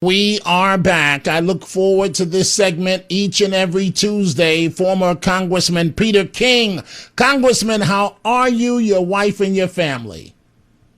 We are back. I look forward to this segment each and every Tuesday. Former Congressman Peter King. Congressman, how are you, your wife, and your family?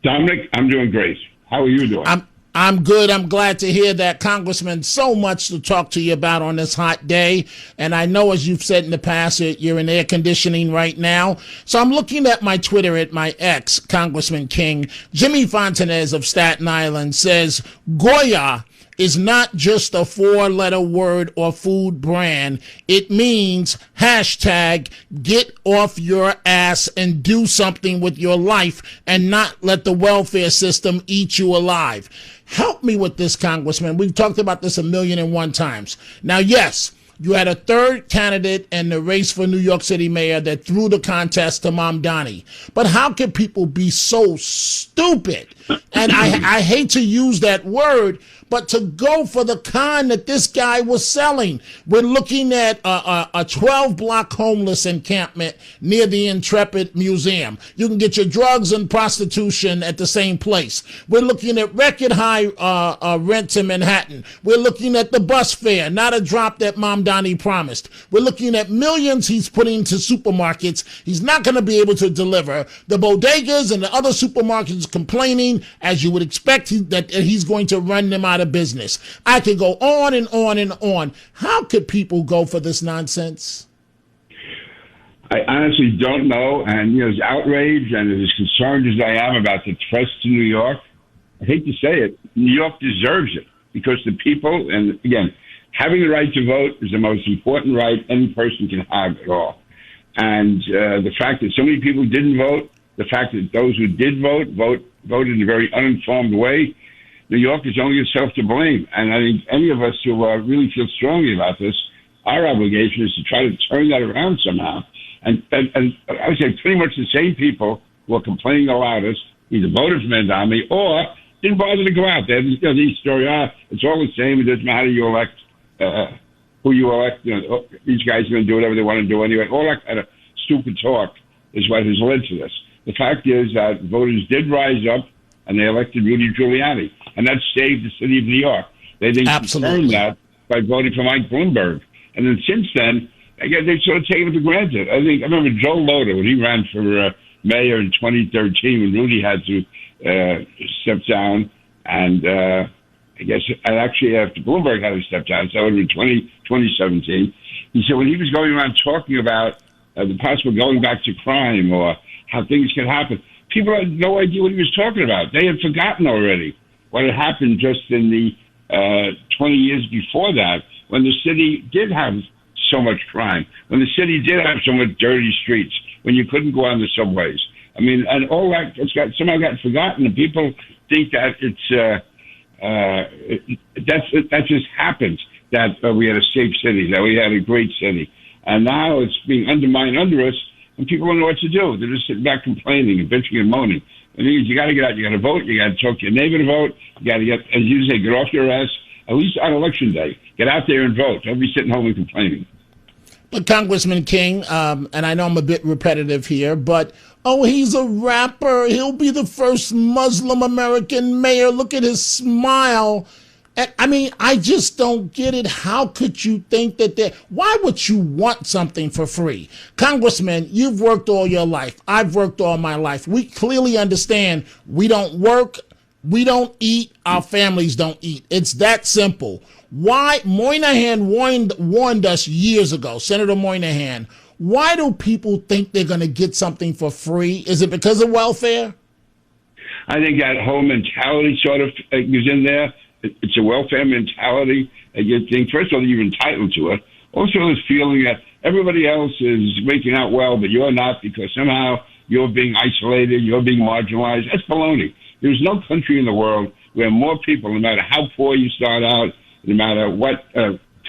Dominic, I'm doing great. How are you doing? I'm good. I'm glad to hear that, Congressman. So much to talk to you about on this hot day. And I know, as you've said in the past, you're in air conditioning right now. So I'm looking at my Twitter at my ex, Congressman King. Jimmy Fontanez of Staten Island says, Goya is not just a four-letter word or food brand. It means hashtag get off your ass and do something with your life and not let the welfare system eat you alive. Help me with this, Congressman. We've talked about this 1,000,001 times. Now, yes, you had a third candidate in the race for New York City mayor that threw the contest to Mamdani. But how can people be so stupid? And I hate to use that word, but to go for the kind that this guy was selling. We're looking at a 12-block homeless encampment near the Intrepid Museum. You can get your drugs and prostitution at the same place. We're looking at record high rents in Manhattan. We're looking at the bus fare, not a drop that Mamdani promised. We're looking at millions he's putting into supermarkets. He's not going to be able to deliver. The bodegas and the other supermarkets complaining, as you would expect, that he's going to run them out of business. I could go on and on and on. How could people go for this nonsense? I honestly don't know. And, as outraged and as concerned as I am about the threats to New York, I hate to say it, New York deserves it because the people, and again, having the right to vote is the most important right any person can have at all. And the fact that so many people didn't vote, the fact that those who did voted in a very uninformed way, New York is only itself to blame. And I think any of us who really feel strongly about this, our obligation is to try to turn that around somehow. And I would say pretty much the same people who are complaining the loudest either voted for Mamdani or didn't bother to go out there. These story, it's all the same. It doesn't matter who you elect. These guys are going to do whatever they want to do anyway. All that kind of stupid talk is what has led to this. The fact is that voters did rise up and they elected Rudy Giuliani, and that saved the city of New York. They confirmed that by voting for Mike Bloomberg. And then since then, again, they've sort of taken it for granted. I remember Joe Loder, when he ran for mayor in 2013, when Rudy had to step down, and I guess actually after Bloomberg had to step down, so that would have been 2017. He said when he was going around talking about the possible going back to crime or how things can happen, people had no idea what he was talking about. They had forgotten already what had happened just in the 20 years before that, when the city did have so much crime, when the city did have so much dirty streets, when you couldn't go on the subways. I mean, and all that somehow got forgotten, and people think that that just happened, that we had a safe city, that we had a great city. And now it's being undermined under us, and people don't know what to do. They're just sitting back complaining and bitching and moaning. And you got to get out. You got to vote. You got to talk to your neighbor to vote. You got to get, as you say, get off your ass. At least on election day, get out there and vote. Don't be sitting home and complaining. But Congressman King, and I know I'm a bit repetitive here, but he's a rapper. He'll be the first Muslim American mayor. Look at his smile. I mean, I just don't get it. How could you think that why would you want something for free? Congressman, you've worked all your life. I've worked all my life. We clearly understand we don't work, we don't eat, our families don't eat. It's that simple. Why? Moynihan warned us years ago, Senator Moynihan. Why do people think they're going to get something for free? Is it because of welfare? I think that whole mentality sort of is in there. It's a welfare mentality. You think, first of all, you're entitled to it. Also, this feeling that everybody else is making out well, but you're not because somehow you're being isolated, you're being marginalized. That's baloney. There's no country in the world where more people, no matter how poor you start out, no matter what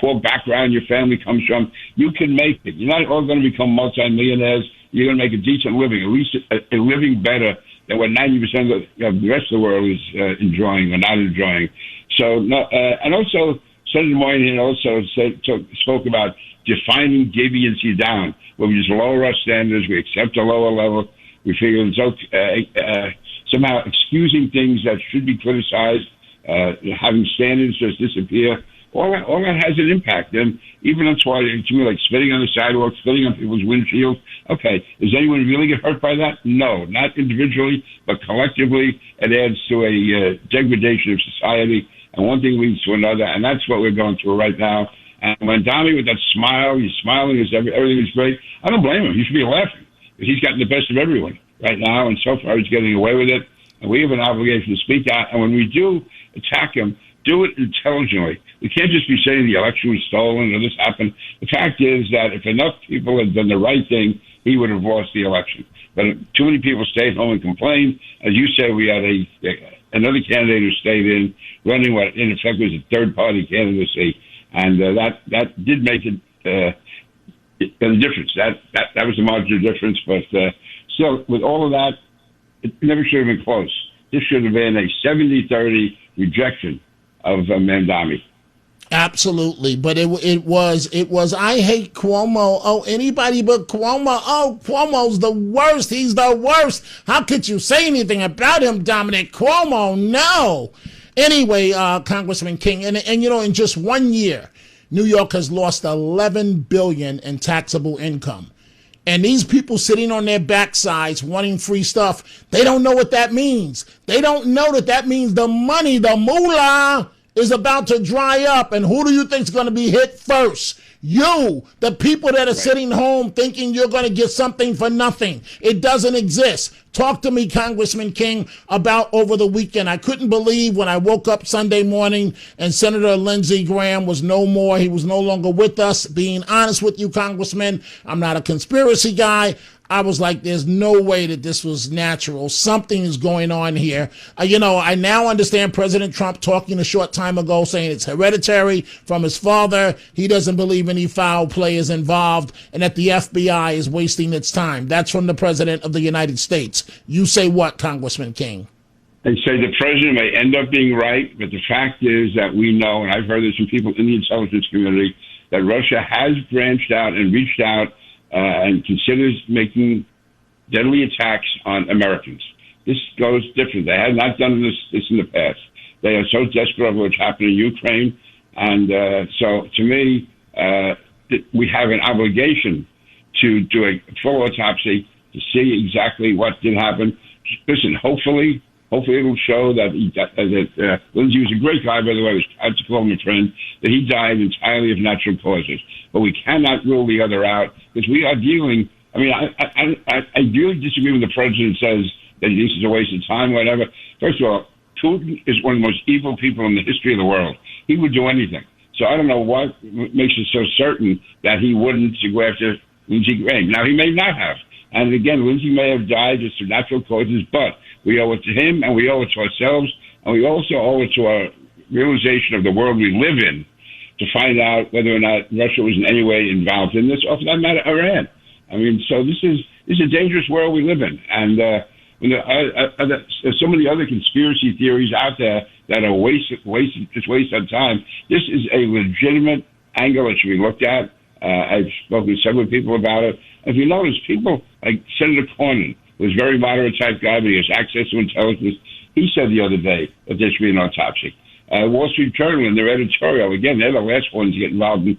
poor background your family comes from, you can make it. You're not all going to become multimillionaires. You're going to make a decent living, at least a living better than what 90% of the rest of the world is enjoying or not enjoying. So, and also, Senator Moynihan also spoke about defining deviancy down, where we just lower our standards, we accept a lower level, we figure it's okay, somehow excusing things that should be criticized having standards just disappear. All that has an impact. And even that's why, to me, like spitting on the sidewalk, spitting on people's windshields. Okay, does anyone really get hurt by that? No, not individually, but collectively, it adds to a degradation of society. And one thing leads to another, and that's what we're going through right now. And when Donnie, with that smile, he's smiling, everything is great. I don't blame him. He should be laughing because he's gotten the best of everyone right now, and so far he's getting away with it. And we have an obligation to speak out. And when we do attack him, do it intelligently. We can't just be saying the election was stolen or this happened. The fact is that if enough people had done the right thing, he would have lost the election. But too many people stayed home and complained. As you say, we had another candidate who stayed in, running what in effect was a third-party candidacy, and that did make it a difference. That was a marginal difference, but still, with all of that, it never should have been close. This should have been a 70-30 rejection of Mamdani. Absolutely, but it was. I hate Cuomo. Oh, anybody but Cuomo. Oh, Cuomo's the worst. He's the worst. How could you say anything about him, Dominic Cuomo? No. Anyway, Congressman King, and in just 1 year, New York has lost $11 billion in taxable income. And these people sitting on their backsides wanting free stuff, they don't know what that means. They don't know that means the money, the moolah, is about to dry up. And who do you think is going to be hit first? You, the people that are sitting home thinking you're going to get something for nothing. It doesn't exist. Talk to me, Congressman King, about over the weekend. I couldn't believe when I woke up Sunday morning and Senator Lindsey Graham was no more. He was no longer with us. Being honest with you, Congressman, I'm not a conspiracy guy. I was like, there's no way that this was natural. Something is going on here. I now understand President Trump talking a short time ago saying it's hereditary from his father. He doesn't believe any foul play is involved and that the FBI is wasting its time. That's from the President of the United States. You say what, Congressman King? They say the president may end up being right, but the fact is that we know, and I've heard this from people in the intelligence community, that Russia has branched out and reached out and considers making deadly attacks on Americans. This goes different. They have not done this in the past. They are so desperate of what's happening in Ukraine. And so, to me, we have an obligation to do a full autopsy to see exactly what did happen. Listen, hopefully it'll show that Lindsey was a great guy, by the way. I was proud to call him a friend, that he died entirely of natural causes. But we cannot rule the other out because we are dealing. I mean, I really disagree with the president says that this is a waste of time, whatever. First of all, Putin is one of the most evil people in the history of the world. He would do anything. So I don't know what makes it so certain that he wouldn't go after Lindsey Graham. Now, he may not have. And again, Lindsey may have died just through natural causes, but we owe it to him and we owe it to ourselves. And we also owe it to our realization of the world we live in to find out whether or not Russia was in any way involved in this, or for that matter, Iran. I mean, so this is a dangerous world we live in. And there's so many other conspiracy theories out there that are waste of time. This is a legitimate angle that should be looked at. I've spoken to several people about it. If you notice, people like Senator Cornyn, who's a very moderate type guy, but he has access to intelligence, he said the other day that there should be an autopsy. Wall Street Journal, in their editorial, again, they're the last ones to get involved in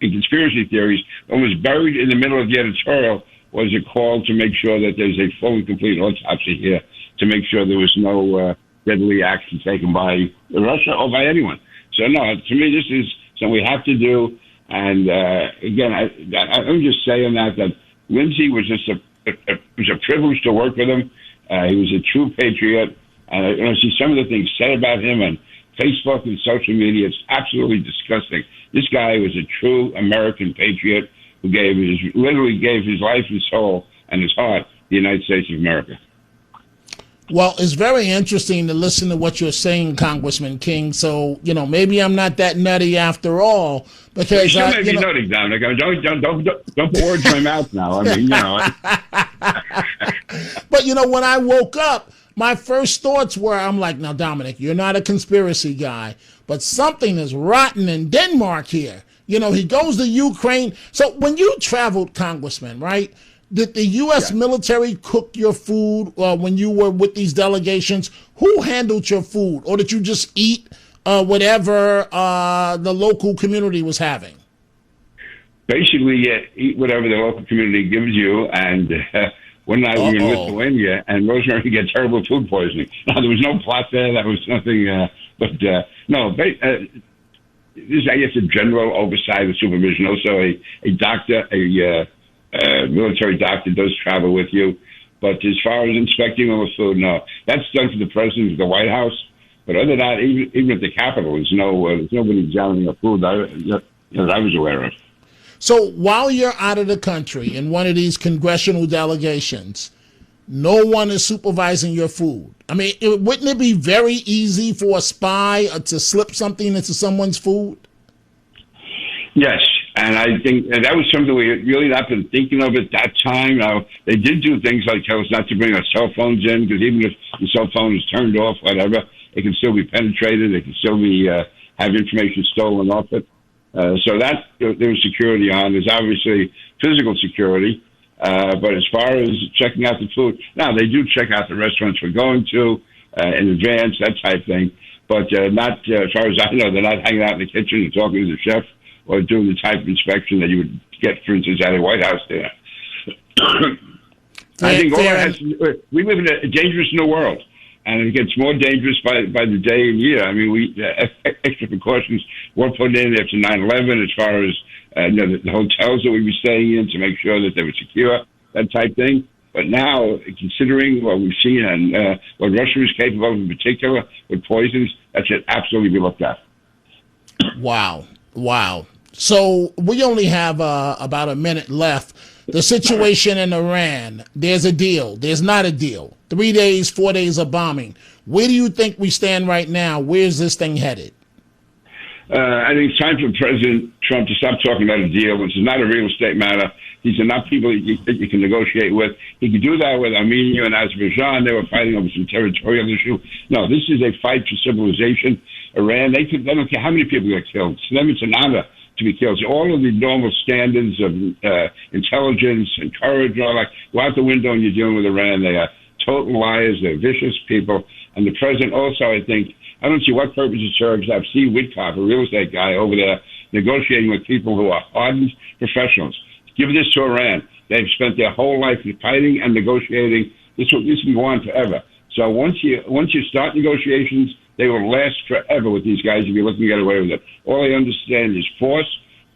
conspiracy theories. Almost buried in the middle of the editorial was a call to make sure that there's a full and complete autopsy here, to make sure there was no deadly action taken by Russia or by anyone. So, no, to me, this is something we have to do. And, again, I'm just saying that Lindsey was just it was a privilege to work with him. He was a true patriot. And I see some of the things said about him on Facebook and social media. It's absolutely disgusting. This guy was a true American patriot who literally gave his life and soul and his heart to the United States of America. Well, it's very interesting to listen to what you're saying, Congressman King. So, maybe I'm not that nutty after all. Because you may be nutty, Dominic. Don't put words in my mouth now. I mean, But, when I woke up, my first thoughts were, I'm like, now, Dominic, you're not a conspiracy guy, but something is rotten in Denmark here. He goes to Ukraine. So when you traveled, Congressman, right, Did the U.S. military cook your food when you were with these delegations? Who handled your food? Or did you just eat whatever the local community was having? Basically, eat whatever the local community gives you. And one night we were in Lithuania, and Rosemary got terrible food poisoning. Now, there was no plot there. That was nothing. This is, I guess, a general oversight of supervision. Also, a doctor, a military doctor does travel with you. But as far as inspecting all the food, no. That's done for the president of the White House. But other than that, even at the Capitol, there's nobody examining the food that I was aware of. So while you're out of the country in one of these congressional delegations, no one is supervising your food. I mean, wouldn't it be very easy for a spy to slip something into someone's food? Yes, and I think that was something we had really not been thinking of at that time. They did do things like tell us not to bring our cell phones in, because even if the cell phone is turned off, whatever, it can still be penetrated. It can still be have information stolen off it. So that there's security on. There's obviously physical security. But as far as checking out the food, now they do check out the restaurants we're going to in advance, that type thing. But not, as far as I know, they're not hanging out in the kitchen and talking to the chef or doing the type of inspection that you would get, for instance, at a White House dinner. I think we live in a dangerous new world, and it gets more dangerous by the day and year. I mean, extra precautions were put in after 9/11 as far as the hotels that we were staying in to make sure that they were secure, that type thing. But now, considering what we've seen and what Russia is capable of in particular with poisons, that should absolutely be looked at. Wow. So we only have about a minute left. The situation in Iran, there's a deal. There's not a deal. 3 days, 4 days of bombing. Where do you think we stand right now? Where's this thing headed? I think it's time for President Trump to stop talking about a deal. This is not a real estate matter. These are not people that you can negotiate with. He could do that with Armenia and Azerbaijan. They were fighting over some territorial issue. No, this is a fight for civilization. Iran, they don't care how many people get killed. To them, it's an honor to be killed. So all of the normal standards of intelligence and courage and all that go out the window when you're dealing with Iran. They are total liars. They're vicious people. And the president also, I think, I don't see what purpose it serves to have Steve Witkoff, a real estate guy, over there negotiating with people who are hardened professionals. Give this to Iran. They've spent their whole life fighting and negotiating. This can go on forever. So once you start negotiations, they will last forever with these guys if you're looking to get away with it. All they understand is force,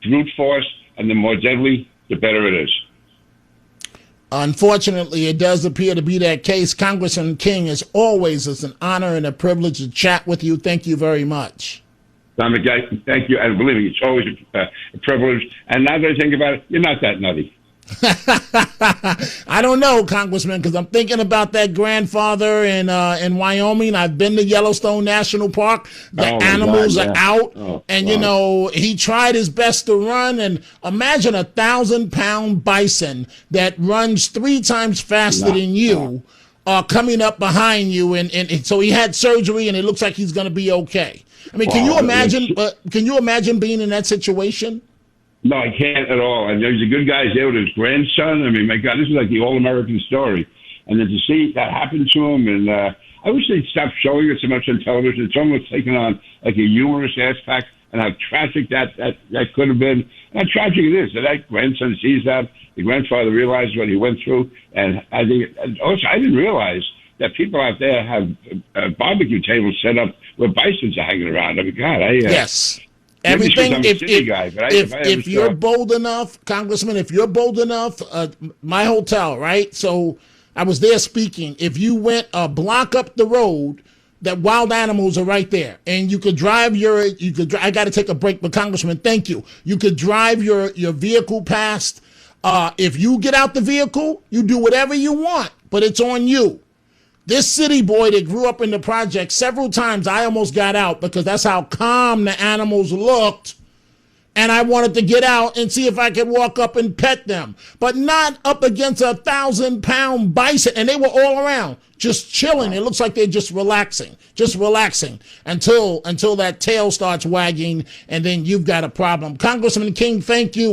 brute force, and the more deadly, the better it is. Unfortunately, it does appear to be that case. Congressman King, as always, it's an honor and a privilege to chat with you. Thank you very much. Dominic, thank you. And believe me, it's always a privilege. And now that I think about it, you're not that nutty. I don't know, Congressman, because I'm thinking about that grandfather in Wyoming. I've been to Yellowstone National Park. The animals are out, and you know, he tried his best to run. And imagine 1,000-pound bison that runs 3 times faster than you, coming up behind you, and so he had surgery, and it looks like he's going to be okay. I mean, can you imagine? Can you imagine being in that situation? No, I can't at all. And there's a good guy there with his grandson. I mean, my God, this is like the all-American story. And then to see that happen to him, and I wish they'd stop showing it so much on television. It's almost taken on like a humorous aspect, and how tragic that could have been. And how tragic it is that grandson sees that. The grandfather realizes what he went through. And I think also I didn't realize that people out there have barbecue tables set up where bisons are hanging around. I mean, God, yes. Everything. If you're bold enough, Congressman, if you're bold enough, my hotel, right? So I was there speaking. If you went a block up the road, that wild animals are right there, and you could drive I got to take a break, but Congressman, thank you. You could drive your vehicle past. If you get out the vehicle, you do whatever you want, but it's on you. This city boy that grew up in the project, several times I almost got out because that's how calm the animals looked. And I wanted to get out and see if I could walk up and pet them, but not up against 1,000-pound bison. And they were all around, just chilling. It looks like they're just relaxing until that tail starts wagging, and then you've got a problem. Congressman King, thank you.